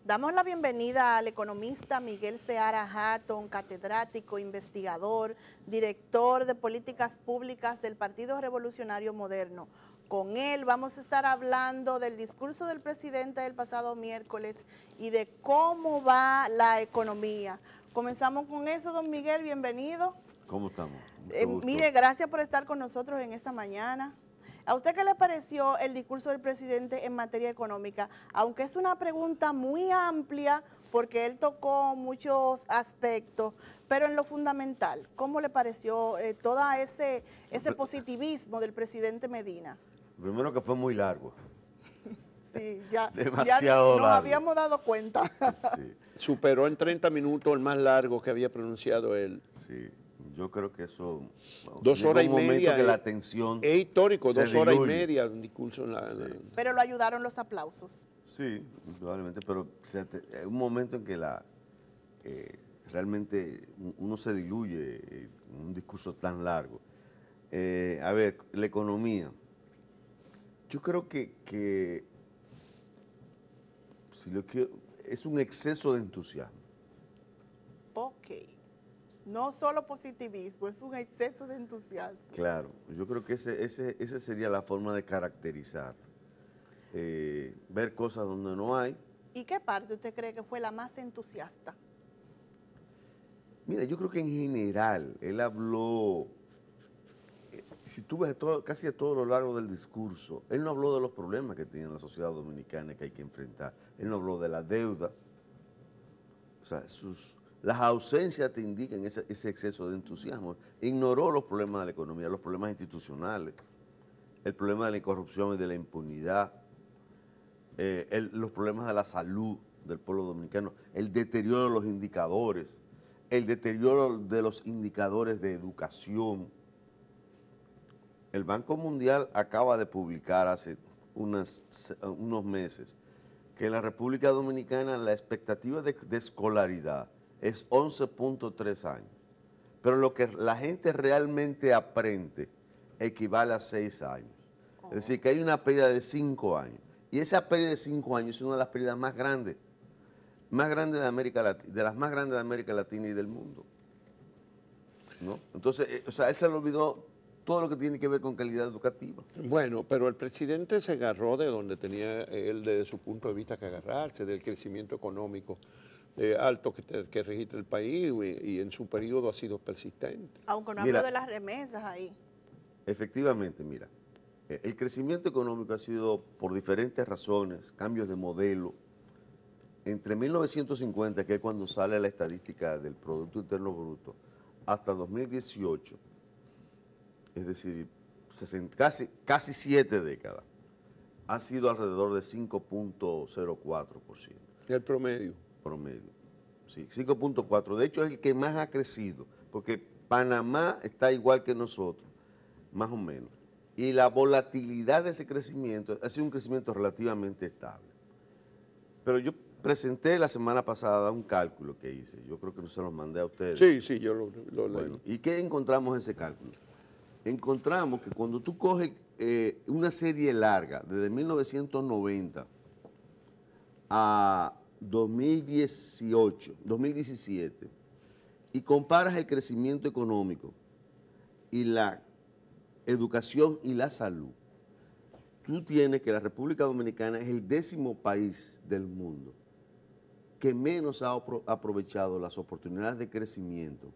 Damos la bienvenida al economista Miguel Seara Hatton, catedrático, investigador, director de políticas públicas del Partido Revolucionario Moderno. Con él vamos a estar hablando del discurso del presidente del pasado miércoles y de cómo va la economía. Comenzamos con eso, don Miguel, bienvenido. ¿Cómo estamos? Mire, gracias por estar con nosotros en esta mañana. ¿A usted qué le pareció el discurso del presidente en materia económica? Aunque es una pregunta muy amplia porque él tocó muchos aspectos, pero en lo fundamental, ¿cómo le pareció todo ese positivismo del presidente Medina? Primero que fue muy largo. Sí, ya Demasiado nos largo. habíamos dado cuenta. Sí, Superó en 30 minutos el más largo que había pronunciado él. sí. Yo creo que eso... 2 horas y un momento media. que la tensión Es histórico, se 2 horas y diluye. media, un discurso en la... Sí. Pero lo ayudaron los aplausos. Sí, indudablemente, pero es un momento en que realmente uno se diluye en un discurso tan largo. A ver, la economía. Yo creo que si lo quiero, es un exceso de entusiasmo. Ok. No solo positivismo, es un exceso de entusiasmo. Claro, yo creo que esa sería la forma de caracterizar. Ver cosas donde no hay. ¿Y qué parte usted cree que fue la más entusiasta? Mira, yo creo que en general él habló, si tú ves casi a todo lo largo del discurso, él no habló de los problemas que tiene la sociedad dominicana que hay que enfrentar. Él no habló de la deuda. O sea, las ausencias te indican ese exceso de entusiasmo. Ignoró los problemas de la economía, los problemas institucionales, el problema de la corrupción y de la impunidad, los problemas de la salud del pueblo dominicano, el deterioro de los indicadores, el deterioro de los indicadores de educación. El Banco Mundial acaba de publicar hace unos meses que en la República Dominicana la expectativa de escolaridad es 11.3 años, pero lo que la gente realmente aprende equivale a 6 años. Es decir, que hay una pérdida de 5 años. Y esa pérdida de 5 años es una de las pérdidas más grandes de América Latina, de las más grandes de América Latina y del mundo, ¿no? Entonces, o sea, él se le olvidó todo lo que tiene que ver con calidad educativa. Bueno, pero el presidente se agarró de donde tenía él desde su punto de vista que agarrarse, del crecimiento económico alto que registra el país y en su periodo ha sido persistente. Aunque no Mira, hablo de las remesas ahí. Efectivamente, mira, el crecimiento económico ha sido por diferentes razones, cambios de modelo. Entre 1950, que es cuando sale la estadística del Producto Interno Bruto, hasta 2018, es decir, casi 7 décadas, ha sido alrededor de 5.04%. El promedio. Promedio, sí, 5.4. De hecho, es el que más ha crecido, porque Panamá está igual que nosotros, más o menos. Y la volatilidad de ese crecimiento ha sido un crecimiento relativamente estable. Pero yo presenté la semana pasada un cálculo que hice, yo creo que no se los mandé a ustedes. Sí, yo lo leí. ¿Y qué encontramos en ese cálculo? Encontramos que cuando tú coges una serie larga, desde 1990 a 2017, y comparas el crecimiento económico y la educación y la salud, tú tienes que la República Dominicana es el 10º país del mundo que menos ha aprovechado las oportunidades de crecimiento.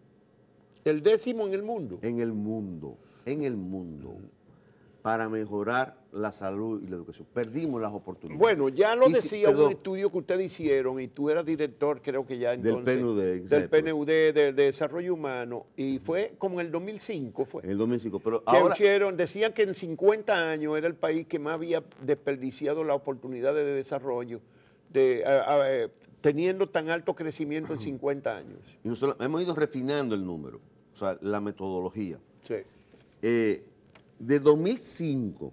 El 10º en el mundo. En el mundo, para mejorar la salud y la educación. Perdimos las oportunidades. Bueno, ya lo decía un estudio que ustedes hicieron y tú eras director, creo que ya entonces. Del PNUD, de Desarrollo Humano, y fue como en el 2005 fue. En el 2005, pero que ahora... decían que en 50 años era el país que más había desperdiciado las oportunidades de desarrollo, teniendo tan alto crecimiento en 50 años. Y nosotros hemos ido refinando el número, o sea, la metodología. Sí. De 2005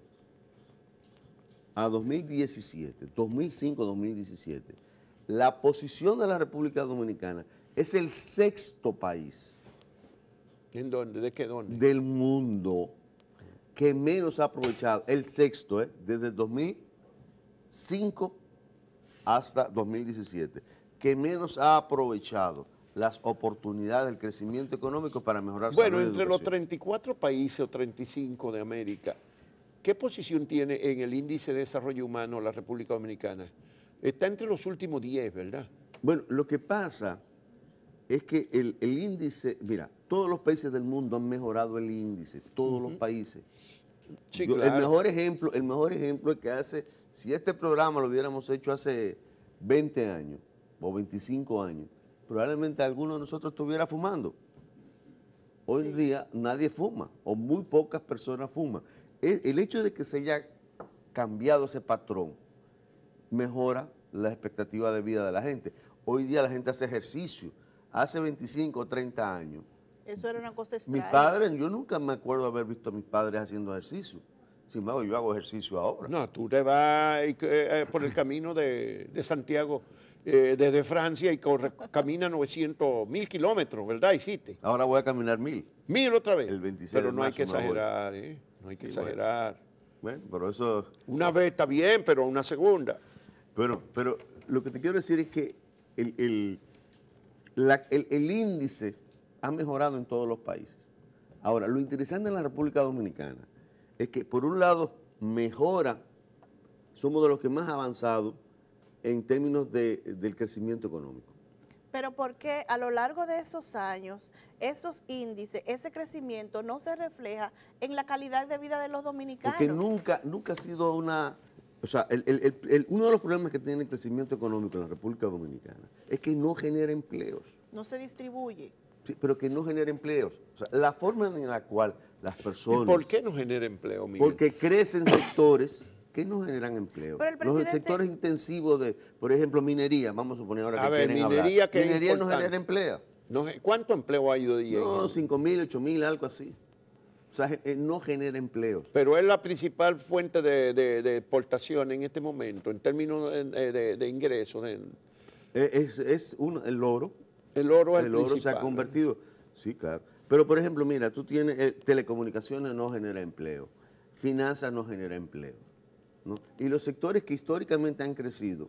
a 2017, 2005-2017, la posición de la República Dominicana es el 6º país. ¿En dónde? ¿De qué dónde? Del mundo que menos ha aprovechado, el 6º, desde 2005 hasta 2017, que menos ha aprovechado las oportunidades del crecimiento económico para mejorar Bueno, salud y entre los educación. 34 países o 35 de América, ¿qué posición tiene en el índice de desarrollo humano la República Dominicana? Está entre los últimos 10, ¿verdad? Bueno, lo que pasa es que el índice, mira, todos los países del mundo han mejorado el índice, todos los países. Sí, El claro. mejor ejemplo es que si este programa lo hubiéramos hecho hace 20 años o 25 años, probablemente alguno de nosotros estuviera fumando. Hoy en día nadie fuma o muy pocas personas fuman. El hecho de que se haya cambiado ese patrón mejora la expectativa de vida de la gente. Hoy día la gente hace ejercicio. Hace 25 o 30 años, Eso era una cosa mis extraña. padres, yo nunca me acuerdo haber visto a mis padres haciendo ejercicio. Sin embargo, yo hago ejercicio ahora. No, tú te vas por el camino de Santiago desde Francia y camina 900.000 kilómetros, ¿verdad? Hiciste. Ahora voy a caminar 1000. 1000 otra vez. El 26 pero de no hay marzo que me voy. exagerar, ¿eh? No hay que Sí, bueno. exagerar. Bueno, pero eso... Una vez está bien, pero una segunda. Bueno, pero lo que te quiero decir es que el índice ha mejorado en todos los países. Ahora, lo interesante en la República Dominicana es que, por un lado, mejora, somos de los que más avanzados en términos del crecimiento económico. Pero ¿por qué a lo largo de esos años, esos índices, ese crecimiento no se refleja en la calidad de vida de los dominicanos? Porque nunca ha sido una... O sea, uno de los problemas que tiene el crecimiento económico en la República Dominicana es que no genera empleos. No se distribuye. Sí, pero que no genera empleos. O sea, la forma en la cual las personas... ¿Y por qué no genera empleo, Miguel? Porque crecen sectores que no generan empleo. Pero el Los presidente- sectores intensivos de, por ejemplo, minería, vamos a suponer ahora A que ver, quieren minería, hablar. que es Minería no importante. genera empleo. ¿Cuánto empleo ha ido de No, 5.000, 8.000, algo así. O sea, no genera empleos. Pero es la principal fuente de exportación en este momento, en términos de ingresos. El oro. El oro es El oro se ha principal, convertido. Sí, claro. Pero, por ejemplo, mira, tú tienes telecomunicaciones no genera empleo, finanzas no genera empleo, ¿no? Y los sectores que históricamente han crecido,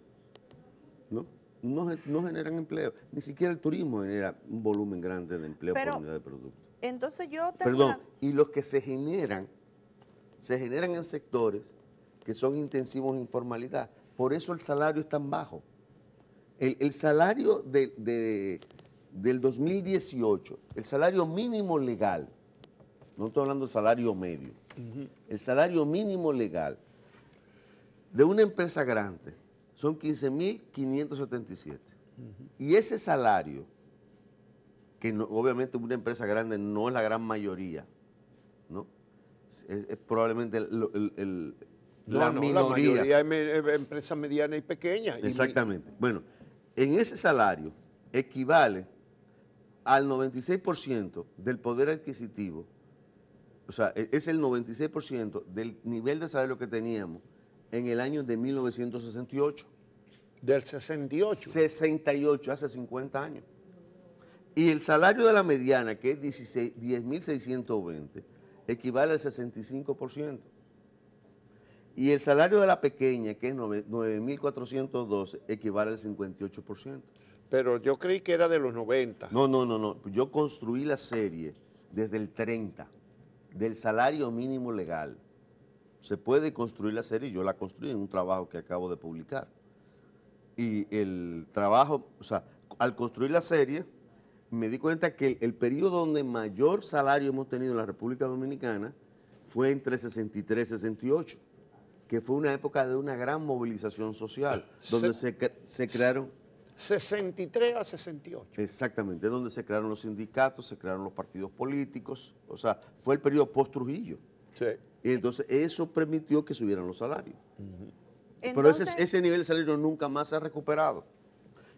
¿no? No generan empleo. Ni siquiera el turismo genera un volumen grande de empleo Pero- por unidad de producto. Entonces yo tengo Perdón, y los que se generan en sectores que son intensivos en informalidad. Por eso el salario es tan bajo. El salario del 2018, el salario mínimo legal, no estoy hablando del salario medio, el salario mínimo legal de una empresa grande son 15.577. Y ese salario, que obviamente una empresa grande no es la gran mayoría, ¿no? Es probablemente la minoría. La mayoría es empresas medianas y pequeñas. Exactamente. Bueno, en ese salario equivale al 96% del poder adquisitivo, o sea, es el 96% del nivel de salario que teníamos en el año de 1968. Del 68. 68, hace 50 años. Y el salario de la mediana, que es 10.620, equivale al 65%. Y el salario de la pequeña, que es 9.412, equivale al 58%. Pero yo creí que era de los 90. No. Yo construí la serie desde el 30, del salario mínimo legal. Se puede construir la serie, yo la construí en un trabajo que acabo de publicar. Y el trabajo, o sea, al construir la serie, me di cuenta que el periodo donde mayor salario hemos tenido en la República Dominicana fue entre 63 y 68, que fue una época de una gran movilización social, donde se crearon... 63 a 68. Exactamente, donde se crearon los sindicatos, se crearon los partidos políticos, o sea, fue el periodo post-Trujillo. Sí. Y entonces eso permitió que subieran los salarios. Pero Entonces- ese nivel de salario nunca más se ha recuperado.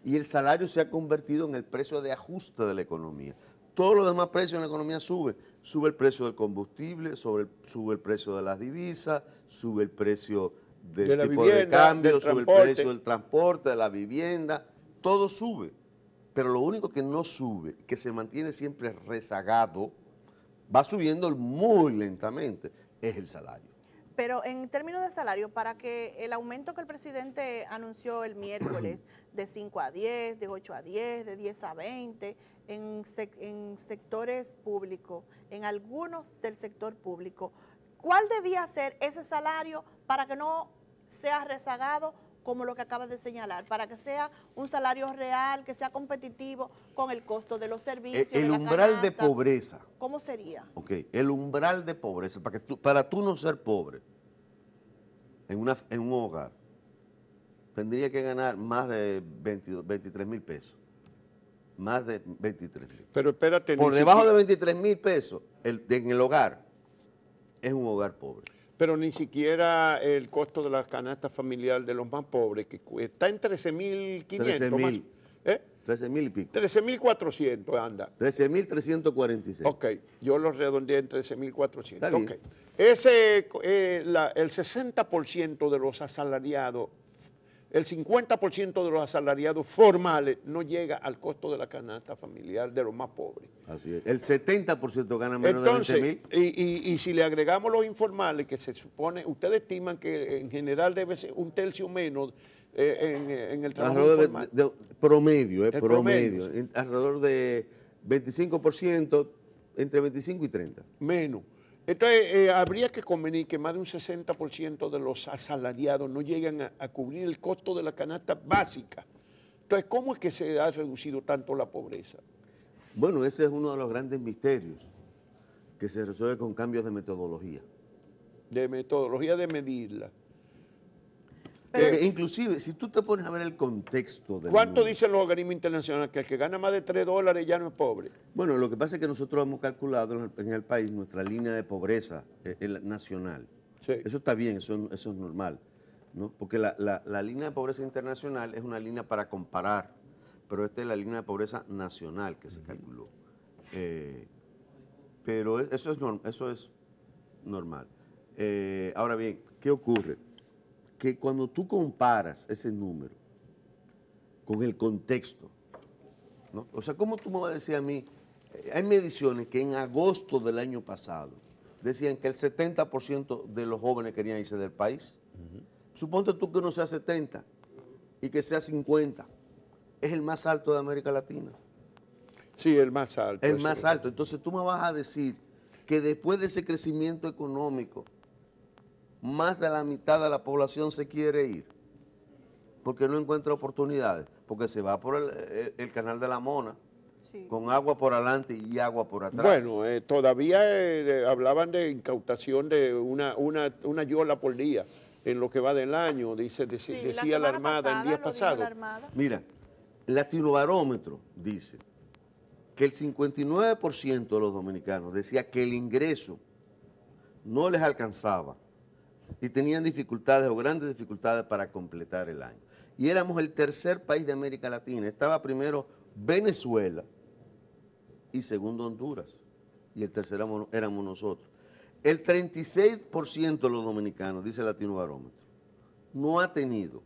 Y el salario se ha convertido en el precio de ajuste de la economía. Todos los demás precios en la economía suben. Sube el precio del combustible, sube el precio de las divisas, sube el precio del De la tipo de vivienda, cambio, del sube el transporte. precio del transporte, de la vivienda. Todo sube. Pero lo único que no sube, que se mantiene siempre rezagado, va subiendo muy lentamente, es el salario. Pero en términos de salario, para que el aumento que el presidente anunció el miércoles de 5 a 10, de 8 a 10, de 10 a 20, en sectores públicos, en algunos del sector público, ¿cuál debía ser ese salario para que no sea rezagado como lo que acabas de señalar, para que sea un salario real, que sea competitivo con el costo de los servicios, El de la umbral de canasta? pobreza. ¿Cómo sería? Ok, el umbral de pobreza, para tú no ser pobre en un hogar, tendría que ganar más de 23 mil pesos. Más de 23 mil. Pero espérate, Por ni debajo siquiera- de 23 mil pesos en el hogar, es un hogar pobre. Pero ni siquiera el costo de la canasta familiar de los más pobres, que está en 13.500 más. 13.000. ¿Eh? 13 mil y pico. 13.400 anda. 13.346. Ok, yo lo redondeé en 13.400. Está bien. Ok. El 60% de los asalariados, el 50% de los asalariados formales no llega al costo de la canasta familiar de los más pobres. Así es. El 70% gana menos Entonces, de 20 mil. y si le agregamos los informales, que se supone, ustedes estiman que en general debe ser un tercio menos en el trabajo Alrededor informal. promedio, El promedio, promedio. Alrededor de 25%, entre 25 y 30. Menos. Entonces, habría que convenir que más de un 60% de los asalariados no llegan a cubrir el costo de la canasta básica. Entonces, ¿cómo es que se ha reducido tanto la pobreza? Bueno, ese es uno de los grandes misterios que se resuelve con cambios de metodología. De metodología de medirla. Porque inclusive, si tú te pones a ver el contexto del ¿Cuánto mundo, dicen los organismos internacionales? Que el que gana más de $3 ya no es pobre. bueno, lo que pasa es que nosotros hemos calculado en el país nuestra línea de pobreza nacional. Sí. Eso está bien, eso es normal, ¿no? Porque la línea de pobreza internacional es una línea para comparar, pero esta es la línea de pobreza nacional que se calculó. Pero eso es normal. Ahora bien, ¿qué ocurre? Que cuando tú comparas ese número con el contexto, ¿no? O sea, ¿cómo tú me vas a decir a mí? Hay mediciones que en agosto del año pasado decían que el 70% de los jóvenes querían irse del país. Suponte tú que no sea 70 y que sea 50. Es el más alto de América Latina. Sí, el más alto. El eso más es. alto. Entonces tú me vas a decir que después de ese crecimiento económico, más de la mitad de la población se quiere ir porque no encuentra oportunidades, porque se va por el canal de la Mona, Sí. con agua por adelante y agua por atrás. Bueno, todavía hablaban de incautación de una yola por día en lo que va del año, Sí, decía la semana Armada el pasada día lo dijo pasado. la Armada. Mira, el Latinobarómetro dice que el 59% de los dominicanos decía que el ingreso no les alcanzaba y tenían dificultades o grandes dificultades para completar el año. Y éramos el tercer país de América Latina. Estaba primero Venezuela y segundo Honduras. Y el tercero éramos nosotros. El 36% de los dominicanos, dice el Latinobarómetro, no ha tenido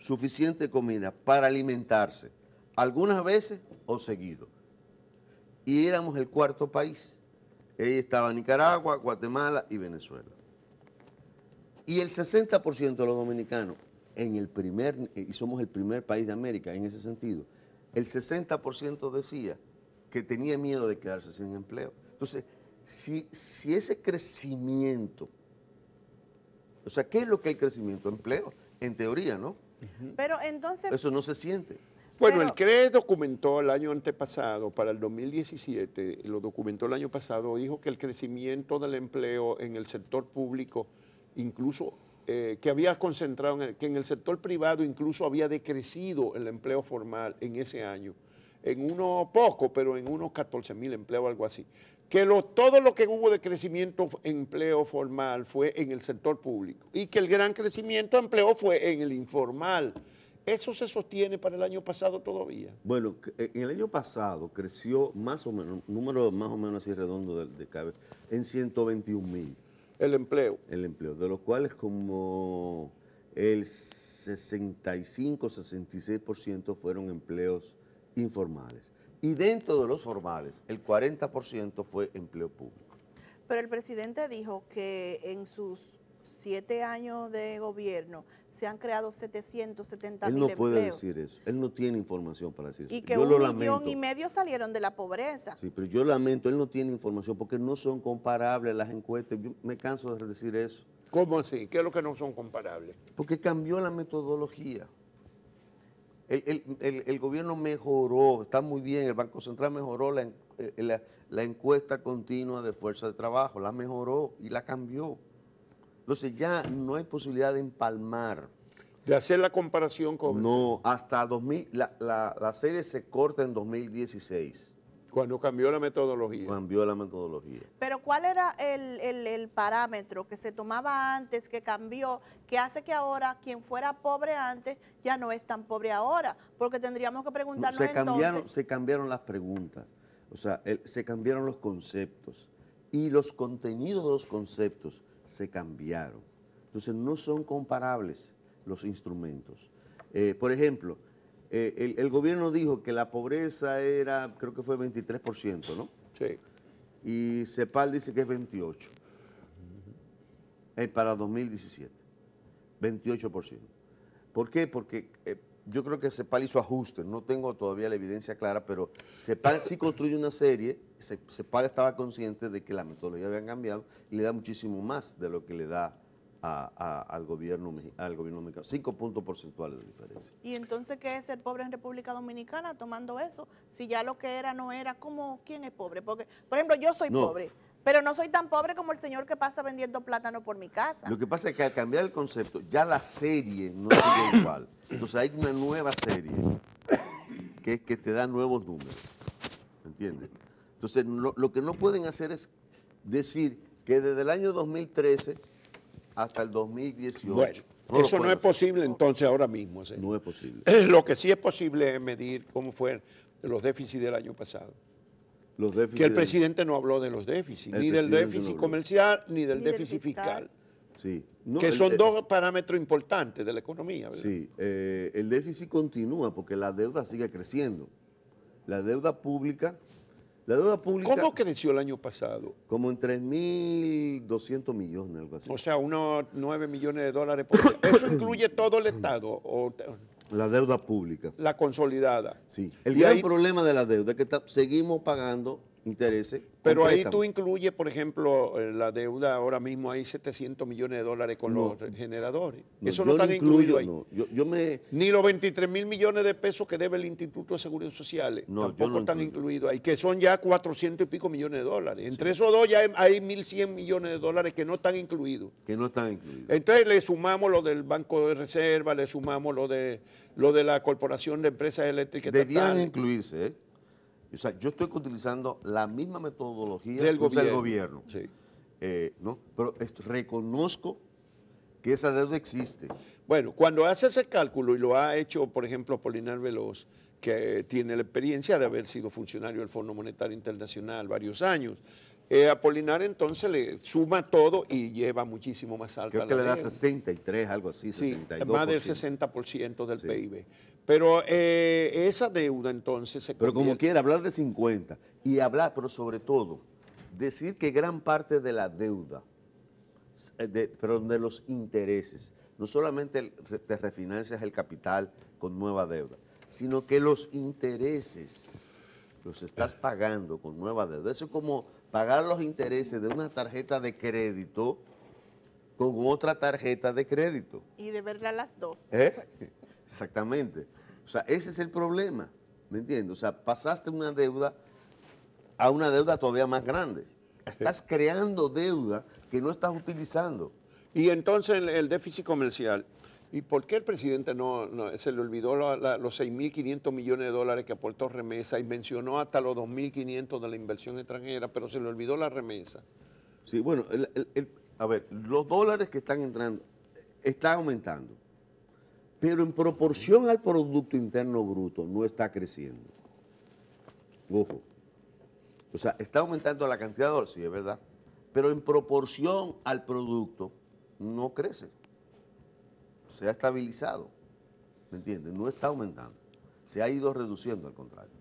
suficiente comida para alimentarse, algunas veces o seguido. Y éramos el cuarto país. Ahí estaba Nicaragua, Guatemala y Venezuela. Y el 60% de los dominicanos, y somos el primer país de América en ese sentido, el 60% decía que tenía miedo de quedarse sin empleo. Entonces, si ese crecimiento, o sea, ¿qué es lo que es el crecimiento? Empleo, en teoría, ¿no? Pero entonces, Eso no se siente. Bueno, Pero- el CRE documentó el año antepasado, para el 2017, lo documentó el año pasado, dijo que el crecimiento del empleo en el sector público, incluso que había concentrado, que en el sector privado incluso había decrecido el empleo formal en ese año, en uno poco, pero en unos 14.000 empleos, algo así. Que todo lo que hubo de crecimiento en empleo formal fue en el sector público y que el gran crecimiento de empleo fue en el informal. ¿Eso se sostiene para el año pasado todavía? Bueno, en el año pasado creció más o menos, número más o menos así redondo de cabeza, en 121,000 El empleo. el empleo, de los cuales como el 65-66% fueron empleos informales. Y dentro de los formales, el 40% fue empleo público. pero el presidente dijo que en sus 7 años de gobierno se han creado 770 Él mil no puede empleos. decir eso. Él no tiene información para decir eso. Y que Yo 1,5 lo lamento. millones salieron de la pobreza. Sí, pero yo lamento, él no tiene información porque no son comparables las encuestas. Yo me canso de decir eso. ¿Cómo así? ¿Qué es lo que no son comparables? Porque cambió la metodología. El gobierno mejoró, está muy bien, el Banco Central mejoró la encuesta continua de fuerza de trabajo, la mejoró y la cambió. Entonces ya no hay posibilidad de empalmar. De hacer la comparación con... No, hasta 2000, la serie se corta en 2016, Cuando cambió la metodología. cambió la metodología. Pero ¿cuál era el parámetro que se tomaba antes, que cambió, que hace que ahora quien fuera pobre antes ya no es tan pobre ahora? Porque tendríamos que preguntarnos Se cambiaron las preguntas, o sea, se cambiaron los conceptos y los contenidos de los conceptos se cambiaron. Entonces no son comparables los instrumentos. Por ejemplo, el gobierno dijo que la pobreza era, creo que fue 23%, ¿no? Sí. Y CEPAL dice que es 28%. Para 2017, 28%. ¿Por qué? Porque yo creo que CEPAL hizo ajustes, no tengo todavía la evidencia clara, pero CEPAL sí construye una serie, CEPAL estaba consciente de que la metodología había cambiado y le da muchísimo más de lo que le da al gobierno mexicano, 5 puntos porcentuales de diferencia. ¿Y entonces qué es ser pobre en República Dominicana tomando eso? Si ya lo que era no era, ¿quién es pobre? Porque, por ejemplo, yo soy pobre, pero no soy tan pobre como el señor que pasa vendiendo plátano por mi casa. Lo que pasa es que al cambiar el concepto, ya la serie no sigue igual. Entonces hay una nueva serie que te da nuevos números. ¿Me entiendes? Entonces lo que no pueden hacer es decir que desde el año 2013 hasta el 2018. Bueno, eso no es posible entonces ahora mismo. ¿Sí? No es posible. Lo que sí es posible es medir cómo fueron los déficits del año pasado. Los déficits Que el presidente no habló de los déficits, ni del déficit comercial ni del déficit fiscal. Sí. No, que son dos parámetros importantes de la economía, ¿verdad? Sí, el déficit continúa porque la deuda sigue creciendo. La deuda pública... ¿Cómo creció el año pasado? Como en 3.200 millones, algo así. O sea, unos 9 millones de dólares por año. ¿Eso incluye todo el Estado? La deuda pública. La consolidada. Sí. El gran problema de la deuda es que seguimos pagando intereses. Pero ahí tú incluyes, por ejemplo, la deuda, ahora mismo hay 700 millones de dólares con los generadores. Eso no está incluido ahí. No, Ni los 23 mil millones de pesos que debe el Instituto de Seguridad Social tampoco están incluidos ahí, que son ya 400 y pico millones de dólares. Entre esos dos ya hay 1.100 millones de dólares que no están incluidos. Entonces le sumamos lo del Banco de Reserva, le sumamos lo de la Corporación de Empresas Eléctricas Debían Estatales. incluirse, ¿eh? O sea, yo estoy utilizando la misma metodología del que usa el gobierno. gobierno. Sí. ¿No? Pero reconozco que esa deuda existe. Bueno, cuando hace ese cálculo, y lo ha hecho, por ejemplo, Apolinar Veloz, que tiene la experiencia de haber sido funcionario del Fondo Monetario Internacional varios años, Apolinar entonces le suma todo y lleva muchísimo más alta la deuda. Creo que le da 63, algo así, 62%. Sí, más del 60% del PIB. Pero esa deuda entonces se Pero convierte... como quiera, hablar de 50 y hablar, pero sobre todo, decir que gran parte de la deuda, pero de los intereses, no solamente te refinancias el capital con nueva deuda, sino que los intereses los estás pagando con nueva deuda. Eso es como pagar los intereses de una tarjeta de crédito con otra tarjeta de crédito. Y deberla las dos. Exactamente. O sea, ese es el problema, ¿me entiendes? O sea, pasaste una deuda a una deuda todavía más grande. Estás creando deuda que no estás utilizando. Y entonces el déficit comercial. ¿Y por qué el presidente no se le olvidó los 6.500 millones de dólares que aportó remesa y mencionó hasta los 2.500 de la inversión extranjera, pero se le olvidó la remesa? Sí, bueno, a ver, los dólares que están entrando están aumentando, pero en proporción al Producto Interno Bruto no está creciendo. Ojo. O sea, está aumentando la cantidad de dólares, sí, es verdad, pero en proporción al producto no crece. Se ha estabilizado, ¿me entiendes? No está aumentando, se ha ido reduciendo al contrario.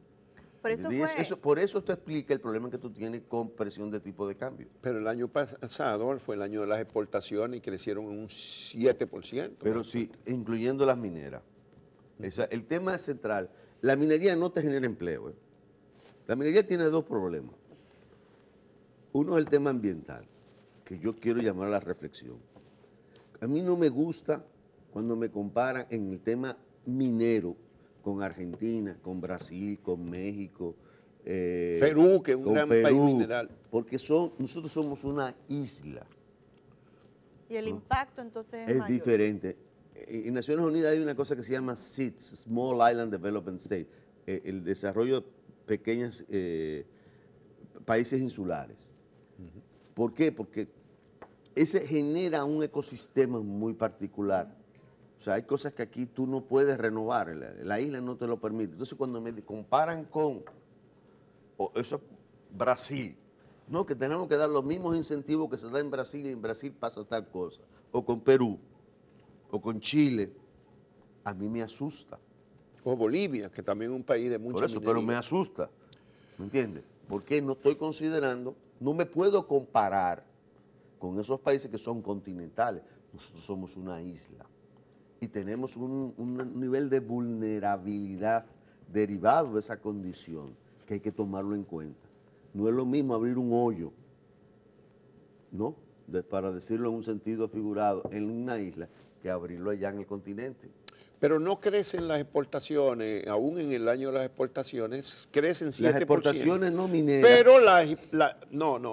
Pero eso Y fue... por eso te explica el problema que tú tienes con presión de tipo de cambio. Pero el año pasado fue el año de las exportaciones y crecieron en un 7%. Pero sí, incluyendo las mineras. El tema es central. La minería no te genera empleo. La minería tiene dos problemas. Uno es el tema ambiental, que yo quiero llamar a la reflexión. A mí no me gusta cuando me comparan en el tema minero con Argentina, con Brasil, con México, Perú, que es un con gran Perú, país mineral. porque nosotros somos una isla. Y el impacto entonces Es mayor. diferente. En Naciones Unidas hay una cosa que se llama SIDS, Small Island Development State, el desarrollo de pequeños países insulares. ¿Por qué? Porque ese genera un ecosistema muy particular. O sea, hay cosas que aquí tú no puedes renovar, la isla no te lo permite. Entonces, cuando me comparan con eso, Brasil, no, que tenemos que dar los mismos incentivos que se da en Brasil y en Brasil pasa tal cosa, o con Perú, o con Chile, a mí me asusta. O Bolivia, que también es un país de mucha Por eso, minería. pero me asusta, ¿me entiendes? Porque no estoy considerando, no me puedo comparar con esos países que son continentales. Nosotros somos una isla y tenemos un nivel de vulnerabilidad derivado de esa condición que hay que tomarlo en cuenta. No es lo mismo abrir un hoyo, ¿no? Para decirlo en un sentido figurado, en una isla, que abrirlo allá en el continente. Pero no crecen las exportaciones, aún en el año de las exportaciones, crecen 7%. Las exportaciones no mineras. Pero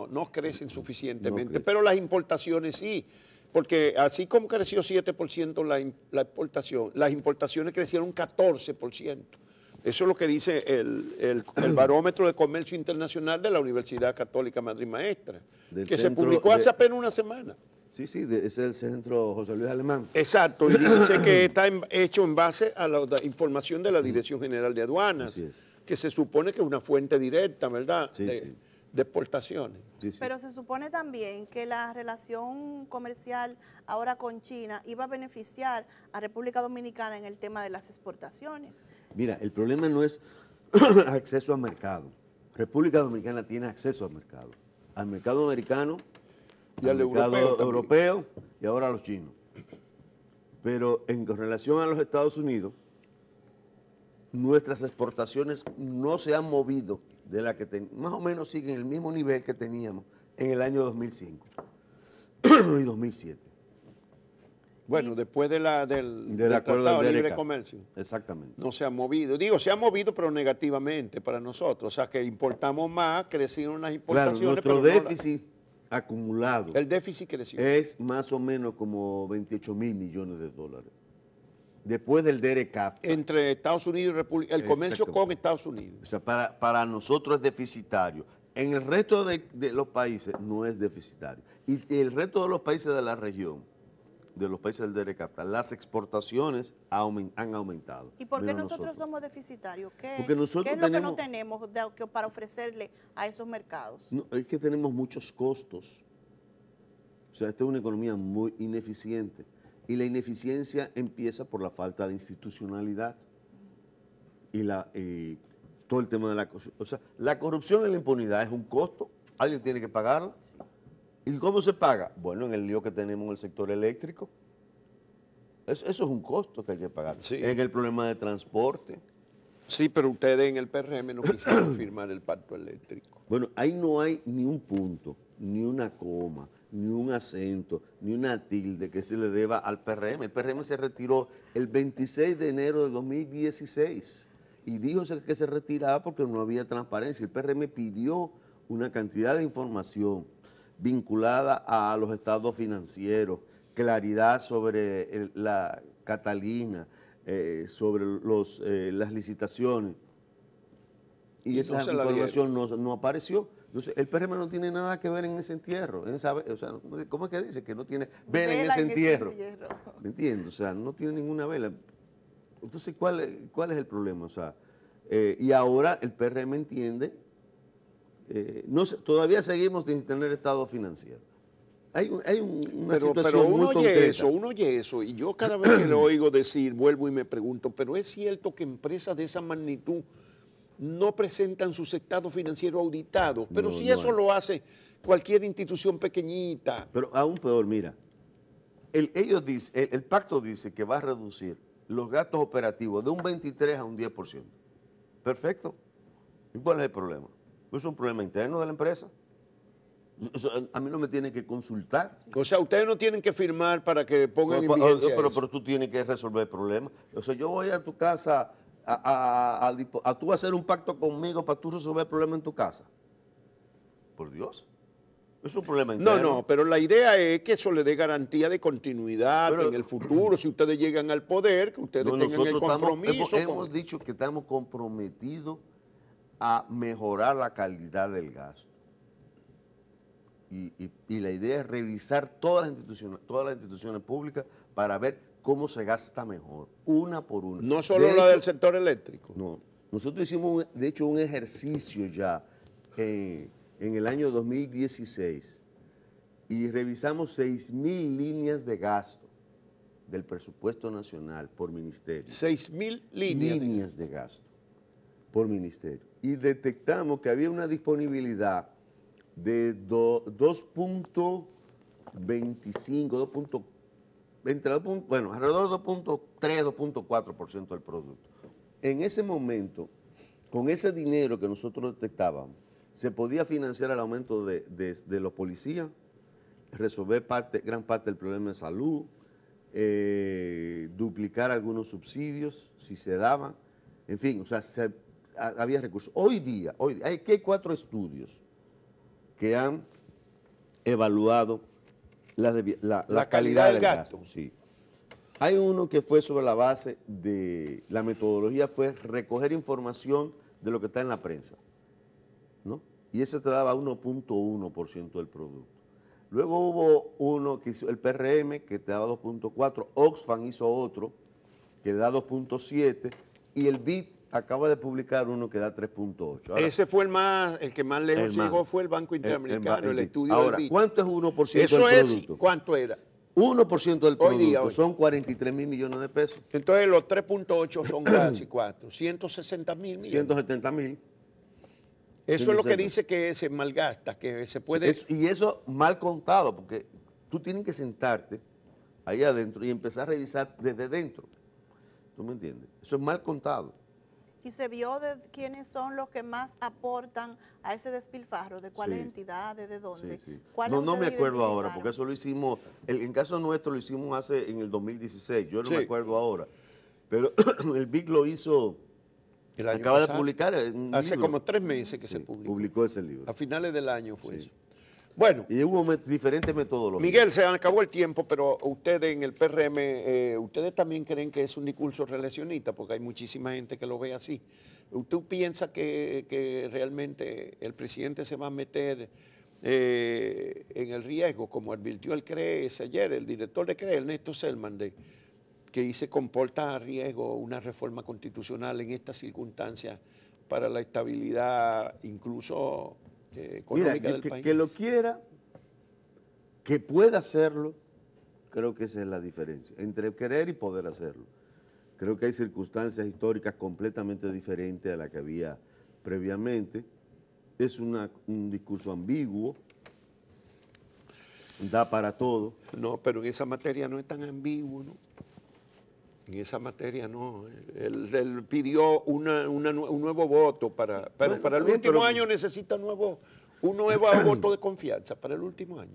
no crecen suficientemente, No crecen. pero las importaciones sí. Porque así como creció 7% la exportación, las importaciones crecieron 14%. Eso es lo que dice el barómetro de comercio internacional de la Universidad Católica Madre y Maestra, que se publicó hace apenas una semana. Sí, ese es el centro José Luis Alemán. Exacto, y dice que está hecho en base a la información de la Dirección General de Aduanas, Así es. que se supone que es una fuente directa, ¿verdad?, Sí, de sí. exportaciones. Sí, sí. Pero se supone también que la relación comercial ahora con China iba a beneficiar a República Dominicana en el tema de las exportaciones. Mira, el problema no es acceso al mercado. República Dominicana tiene acceso al mercado americano, Y al mercado europeo europeo y ahora a los chinos. Pero en relación a los Estados Unidos, nuestras exportaciones no se han movido de la que más o menos siguen el mismo nivel que teníamos en el año 2005 y 2007. Bueno, después del acuerdo Tratado del de Libre DRK. Comercio. Exactamente. No se ha movido. Digo, se ha movido, pero negativamente para nosotros. O sea, que importamos más, crecieron las Claro, importaciones, nuestro pero déficit acumulado el déficit creció. es más o menos como 28 mil millones de dólares. Después del DRK. Entre Estados Unidos y República, el comercio Exactamente. con Estados Unidos. O sea, para nosotros es deficitario. En el resto de los países no es deficitario. Y el resto de los países de la región, de los países del DRCAPTA, las exportaciones han aumentado. ¿Y por qué menos nosotros somos deficitarios? Porque nosotros ¿Qué es lo que tenemos- no tenemos para ofrecerle a esos mercados? No, es que tenemos muchos costos. O sea, esta es una economía muy ineficiente. Y la ineficiencia empieza por la falta de institucionalidad. Y todo el tema de la corrupción. O sea, la corrupción y la impunidad es un costo. Alguien tiene que pagarla. ¿Y cómo se paga? Bueno, en el lío que tenemos en el sector eléctrico. Eso es un costo que hay que pagar. Sí. En el problema de transporte. Sí, pero ustedes en el PRM no quisieron firmar el pacto eléctrico. Bueno, ahí no hay ni un punto, ni una coma, ni un acento, ni una tilde que se le deba al PRM. El PRM se retiró el 26 de enero de 2016 y dijo que se retiraba porque no había transparencia. El PRM pidió una cantidad de información vinculada a los estados financieros, claridad sobre la Catalina, sobre las licitaciones. Y Y esa no se la información no apareció. Entonces, el PRM no tiene nada que ver en ese entierro. O sea, ¿cómo es que dice? Que no tiene vela en ese entierro. ¿Me entiendes? O sea, no tiene ninguna vela. Entonces, ¿cuál es el problema? O sea, y ahora el PRM entiende, todavía seguimos sin tener estado financiero. Hay una situación muy concreta. uno oye eso, y yo cada vez que lo oigo decir, vuelvo y me pregunto, pero es cierto que empresas de esa magnitud no presentan sus estados financieros auditados, pero No, si no eso hay. lo hace cualquier institución pequeñita. Pero aún peor, mira, el pacto dice que va a reducir los gastos operativos de un 23 a un 10%. Perfecto. ¿Y cuál es el problema? Pues es un problema interno de la empresa. A mí no me tienen que consultar. O sea, ustedes no tienen que firmar para que pongan en Pero, vigencia pero, eso. pero tú tienes que resolver el problema. O sea, yo voy a tu casa a tú hacer un pacto conmigo para tú resolver el problema en tu casa. Por Dios. Es un problema interno. No, pero la idea es que eso le dé garantía de continuidad Pero- en el futuro, si ustedes llegan al poder, que ustedes No, tengan el nosotros compromiso. hemos dicho que estamos comprometidos a mejorar la calidad del gasto. Y la idea es revisar todas las instituciones públicas para ver cómo se gasta mejor, una por una. No solo De la hecho, del sector eléctrico. No, nosotros hicimos, de hecho, un ejercicio ya en el año 2016 y revisamos 6.000 líneas de gasto del presupuesto nacional por ministerio. 6.000 líneas. Líneas de gasto por ministerio. Y detectamos que había una disponibilidad de 2.25, alrededor de 2.3, 2.4% del producto. En ese momento, con ese dinero que nosotros detectábamos, se podía financiar el aumento de los policías, resolver gran parte del problema de salud, duplicar algunos subsidios si se daban, en fin, o sea, había recursos. Hoy día hay 4 estudios que han evaluado la calidad del gasto. Sí. Hay uno que fue sobre la base de, la metodología fue recoger información de lo que está en la prensa, ¿no? Y eso te daba 1.1% del producto. Luego hubo uno que hizo el PRM, que te daba 2.4%, Oxfam hizo otro, que da 2.7%, y el BID acaba de publicar uno que da 3.8%. Ese fue el que más lejos llegó, fue el Banco Interamericano, el estudio Ahora, del BID. ¿cuánto es 1% Eso del es, producto? ¿cuánto era? 1% del Hoy día, producto son 43.000 millones de pesos. Entonces los 3.8 son casi 4, 160.000 millones. 170.000. Eso es lo que 160. dice que se malgasta, que se puede... Y eso mal contado, porque tú tienes que sentarte ahí adentro y empezar a revisar desde dentro. ¿Tú me entiendes? Eso es mal contado. Y se vio de quiénes son los que más aportan a ese despilfarro, de cuáles Sí. entidades, de dónde. Sí, sí. ¿Cuáles No me ustedes acuerdo ahora, identificaron? porque eso lo hicimos, en caso nuestro lo hicimos en el 2016, yo no Sí. me acuerdo ahora, pero el BIC lo hizo, El año acaba de pasado, publicar un hace libro. como 3 meses que se Sí, publicó. ese libro. A finales del año fue Sí. eso. Bueno, Y hubo diferentes metodologías. Miguel, se acabó el tiempo, pero ustedes en el PRM, ustedes también creen que es un discurso relacionista, porque hay muchísima gente que lo ve así. ¿Usted piensa que realmente el presidente se va a meter en el riesgo, como advirtió el CREES ayer, el director de CREES, Ernesto Selman, que se comporta a riesgo una reforma constitucional en estas circunstancias para la estabilidad incluso económica del país? Que lo quiera, que pueda hacerlo, creo que esa es la diferencia, entre querer y poder hacerlo. Creo que hay circunstancias históricas completamente diferentes a las que había previamente. Es un discurso ambiguo, da para todo. No, pero en esa materia no es tan ambiguo, ¿no? En esa materia no. Él pidió un nuevo voto pero Bueno, para el está bien, último pero- año necesita un nuevo voto de confianza para el último año.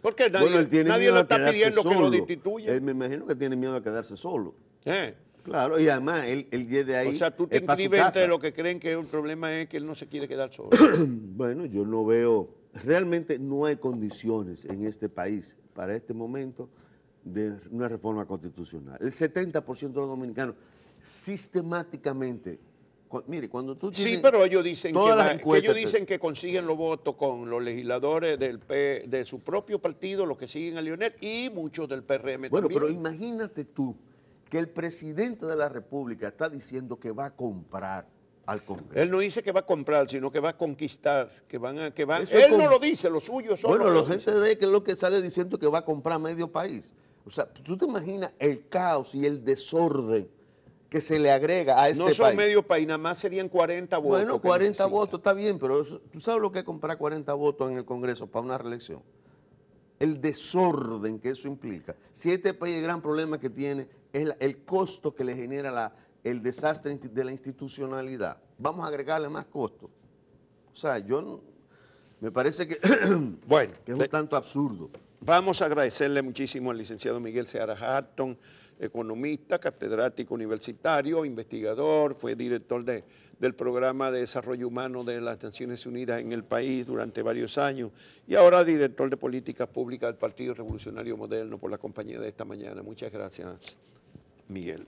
Porque Bueno, él tiene nadie miedo le a está quedarse pidiendo que lo solo. destituya. Él me imagino que tiene miedo a quedarse solo. ¿Eh? Claro, y además él de ahí O sea, tú te es pa' su inscribes entre casa. los que creen que el problema es que él no se quiere quedar solo. Bueno, yo no veo, realmente no hay condiciones en este país para este momento de una reforma constitucional. El 70% de los dominicanos sistemáticamente, mire, cuando tú tienes... Sí, pero ellos dicen todas las que encuestas ellos dicen que consiguen los votos con los legisladores de su propio partido, los que siguen a Lionel, y muchos del PRM Bueno, también. pero imagínate tú que el presidente de la República está diciendo que va a comprar al Congreso. Él no dice que va a comprar, sino que va a conquistar, que van. Eso es Él no lo dice, lo suyo son Bueno, los la gente ve que es lo que sale diciendo que va a comprar medio país. O sea, tú te imaginas el caos y el desorden que se le agrega a este No son país. medio país, nada más serían 40 votos. Bueno, que 40 necesitan. votos, está bien, pero ¿tú sabes lo que es comprar 40 votos en el Congreso para una reelección? El desorden que eso implica. Si este país el gran problema que tiene es el costo que le genera el desastre de la institucionalidad, vamos a agregarle más costo. O sea, me parece que, Bueno, que es un tanto absurdo. vamos a agradecerle muchísimo al licenciado Miguel Seara Hatton, economista, catedrático universitario, investigador, fue director del Programa de Desarrollo Humano de las Naciones Unidas en el país durante varios años y ahora director de Políticas Públicas del Partido Revolucionario Moderno por la compañía de esta mañana. Muchas gracias, Miguel.